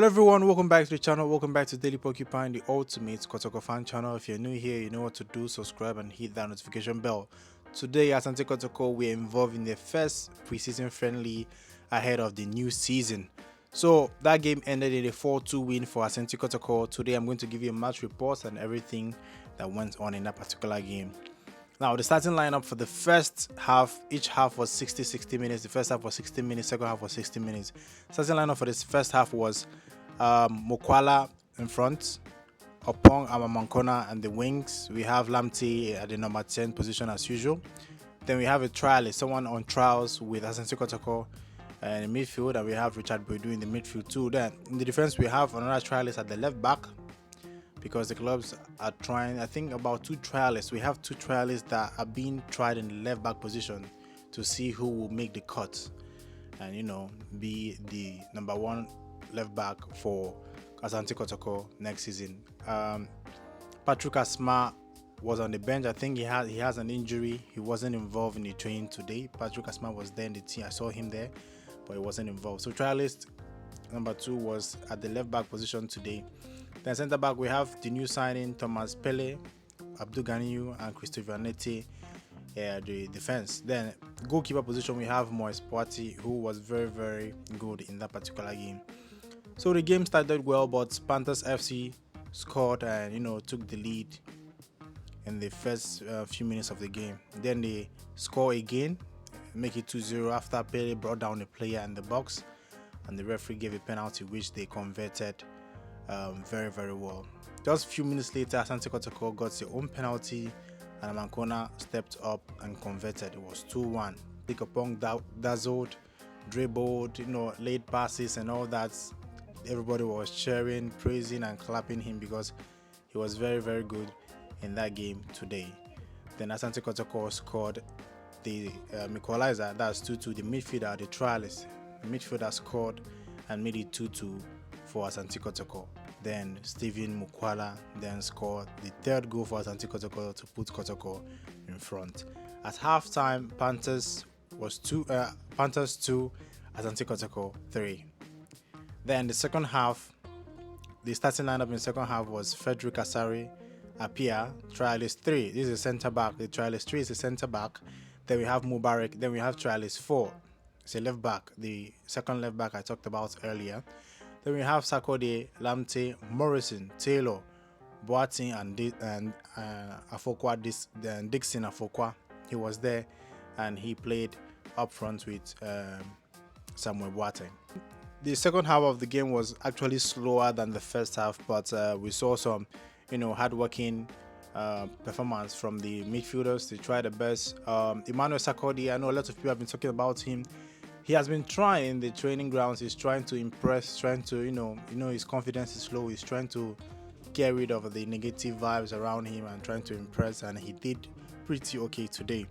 Hello everyone, welcome back to the channel, welcome back to Daily Porcupine, the ultimate Kotoko fan channel. If you're new here, you know what to do, subscribe and hit that notification bell. Today at Asante Kotoko, we're involved in the first preseason friendly ahead of the new season. So that game ended in a 4-2 win for Asante Kotoko. Today I'm going to give you a match report and everything that went on in that particular game. Now, the starting lineup for the first half, each half was 60 minutes. The first half was 60 minutes, second half was 60 minutes. Starting lineup for this first half was Mokwala in front, Opong, Amamankona, and the wings. We have Lamte at the number 10 position as usual. Then we have a trialist, someone on trials with Asante Kotoko in the midfield, and we have Richard Boydu in the midfield too. Then in the defense, we have another trialist at the left back, because the clubs are trying, I think about two trialists. We have two trialists that are being tried in the left back position to see who will make the cut and, you know, be the number one left back for Asante Kotoko next season. Patrick Asma was on the bench. I think he has an injury. He wasn't involved in the training today. Patrick Asma was there in the team. I saw him there, but he wasn't involved. So trialist number 2 was at the left back position today. Then centre back, we have the new signing Thomas Pele, Abdul Ganiyu, and Christopher Nete, the defense. Then goalkeeper position, we have Moise Poati, who was very, very good in that particular game. So the game started well, but Panthers FC scored and, you know, took the lead in the first few minutes of the game. Then they score again, make it 2-0 after Pele brought down a player in the box, and the referee gave a penalty which they converted very, very well. Just a few minutes later, Asante Kotoko got their own penalty, and Amankona stepped up and converted. It was 2-1. Pick upon dazzled, dribbled, you know, late passes and all that. Everybody was cheering, praising, and clapping him because he was very, very good in that game today. Then Asante Kotoko scored the equalizer. That's 2-2. The midfielder, the trialist, the midfielder scored and made it 2-2 for Asante Kotoko. Then Stephen Mokwala then scored the third goal for Asante Kotoko to put Kotoko in front. At halftime, Panthers 2, Asante Kotoko 3. Then the second half, the starting lineup in the second half was Frederick Asari, Apia, trialist 3. This is a centre back. The trialist 3 is a centre back. Then we have Mubarak. Then we have trialist 4. It's a left back. The second left back I talked about earlier. Then we have Sakode, Lamte, Morrison, Taylor, Boateng, and Afokwa, Dixon Afokwa. He was there, and he played up front with Samuel Boateng. The second half of the game was actually slower than the first half, but we saw some, you know, hard-working performance from the midfielders. They tried their best. Emmanuel Sakode, I know a lot of people have been talking about him. He has been trying the training grounds. He's trying to impress, trying to, you know, his confidence is low. He's trying to get rid of the negative vibes around him and trying to impress, and he did pretty okay today.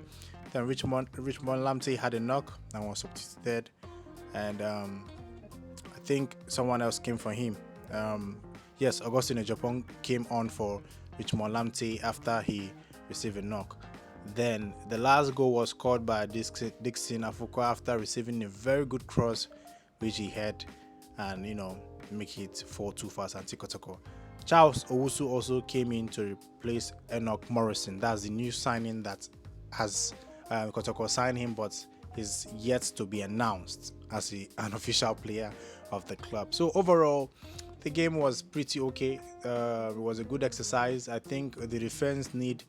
Then Richmond Lamte had a knock and was substituted, and I think someone else came for him. Yes, Augustine Japan came on for Richmond Lamte after he received a knock. Then the last goal was scored by Dixon Afukwa after receiving a very good cross which he had, and, you know, make it 4-2 for Asante Kotoko. Charles Owusu also came in to replace Enoch Morrison. That's the new signing that has Kotoko signed him, but is yet to be announced as an official player of the club. So overall, the game was pretty okay. It was a good exercise. I think the defense need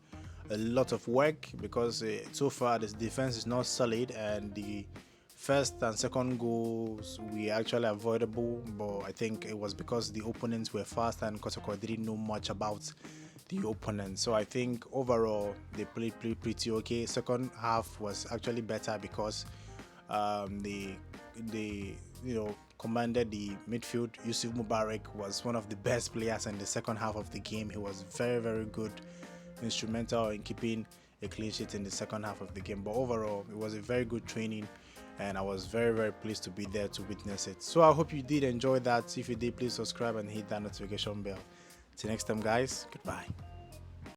a lot of work because so far the defense is not solid, and the first and second goals were actually avoidable, but I think it was because the opponents were fast and Kotoko didn't know much about the opponent. So I think overall they played pretty okay. Second half was actually better because they you know, commanded the midfield. Yusuf Mubarak was one of the best players in the second half of the game. He was very, very good, instrumental in keeping a clean sheet in the second half of the game. But overall, it was a very good training, and I was very, very pleased to be there to witness it. So I hope you did enjoy that. If you did, please subscribe and hit that notification bell. Till next time, guys, goodbye.